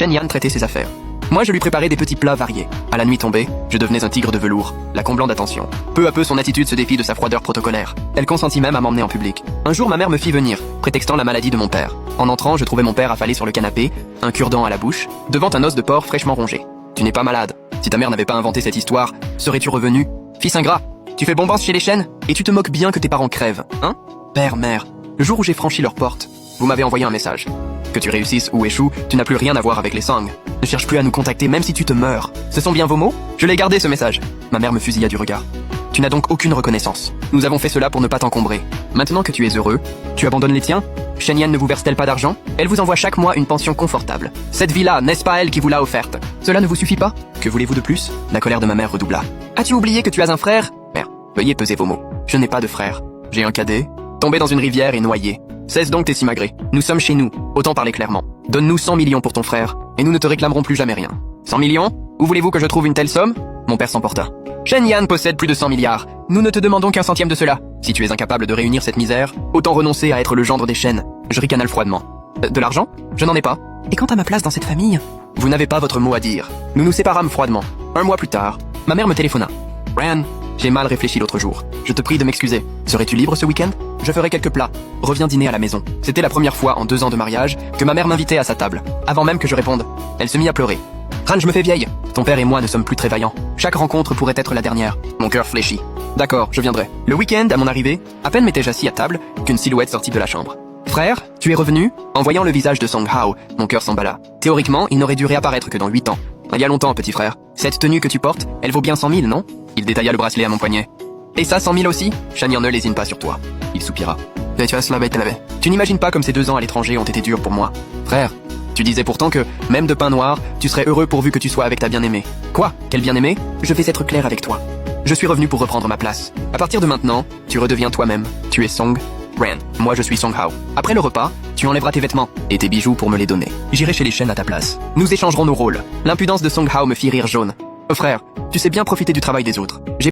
Shen Yan traitait ses affaires. Moi, je lui préparais des petits plats variés. À la nuit tombée, je devenais un tigre de velours, la comblant d'attention. Peu à peu, son attitude se défie de sa froideur protocolaire. Elle consentit même à m'emmener en public. Un jour, ma mère me fit venir, prétextant la maladie de mon père. En entrant, je trouvais mon père affalé sur le canapé, un cure-dent à la bouche, devant un os de porc fraîchement rongé. Tu n'es pas malade. Si ta mère n'avait pas inventé cette histoire, serais-tu revenu? Fils ingrat, tu fais bonbons chez les chênes et tu te moques bien que tes parents crèvent, hein? Père, mère, le jour où j'ai franchi leur porte, vous m'avez envoyé un message. Que tu réussisses ou échoues, tu n'as plus rien à voir avec les Song. Ne cherche plus à nous contacter même si tu te meurs. Ce sont bien vos mots? Je l'ai gardé ce message. Ma mère me fusilla du regard. Tu n'as donc aucune reconnaissance. Nous avons fait cela pour ne pas t'encombrer. Maintenant que tu es heureux, tu abandonnes les tiens? Shen Yan ne vous verse-t-elle pas d'argent? Elle vous envoie chaque mois une pension confortable. Cette vie-là, n'est-ce pas elle qui vous l'a offerte? Cela ne vous suffit pas? Que voulez-vous de plus? La colère de ma mère redoubla. As-tu oublié que tu as un frère? Mère, veuillez peser vos mots. Je n'ai pas de frère. J'ai un cadet, tombé dans une rivière et noyé. Cesse donc tes simagrées. Nous sommes chez nous, autant parler clairement. Donne-nous 100 millions pour ton frère, et nous ne te réclamerons plus jamais rien. 100 millions? Où voulez-vous que je trouve une telle somme? Mon père s'emporta. Shen Yan possède plus de 100 milliards. Nous ne te demandons qu'un centième de cela. Si tu es incapable de réunir cette misère, autant renoncer à être le gendre des chênes. Je ricanale froidement. De l'argent? Je n'en ai pas. Et quant à ma place dans cette famille? Vous n'avez pas votre mot à dire. Nous nous séparâmes froidement. Un mois plus tard, ma mère me téléphona. Ran, j'ai mal réfléchi l'autre jour. Je te prie de m'excuser. Serais-tu libre ce week-end? Je ferai quelques plats. Reviens dîner à la maison. C'était la première fois en 2 ans de mariage que ma mère m'invitait à sa table. Avant même que je réponde, elle se mit à pleurer. Ran, je me fais vieille. Ton père et moi ne sommes plus très vaillants. Chaque rencontre pourrait être la dernière. Mon cœur fléchit. D'accord, je viendrai. Le week-end, à mon arrivée, à peine m'étais-je assis à table qu'une silhouette sortit de la chambre. Frère, tu es revenu? En voyant le visage de Song Hao, mon cœur s'emballa. Théoriquement, il n'aurait dû réapparaître que dans 8 ans. Il y a longtemps, petit frère. Cette tenue que tu portes, elle vaut bien 100 000, non? Il détailla le bracelet à mon poignet. Et ça, 100 000 aussi? Shen Yan ne lésine pas sur toi. Il soupira. Tu n'imagines pas comme ces 2 ans à l'étranger ont été durs pour moi. Frère, tu disais pourtant que, même de pain noir, tu serais heureux pourvu que tu sois avec ta bien-aimée. Quoi? Quelle bien-aimée? Je vais être clair avec toi. Je suis revenu pour reprendre ma place. À partir de maintenant, tu redeviens toi-même. Tu es Song Ran. Moi je suis Song Hao. Après le repas, tu enlèveras tes vêtements et tes bijoux pour me les donner. J'irai chez les chênes à ta place. Nous échangerons nos rôles. L'impudence de Song Hao me fit rire jaune. Oh frère, tu sais bien profiter du travail des autres. J'ai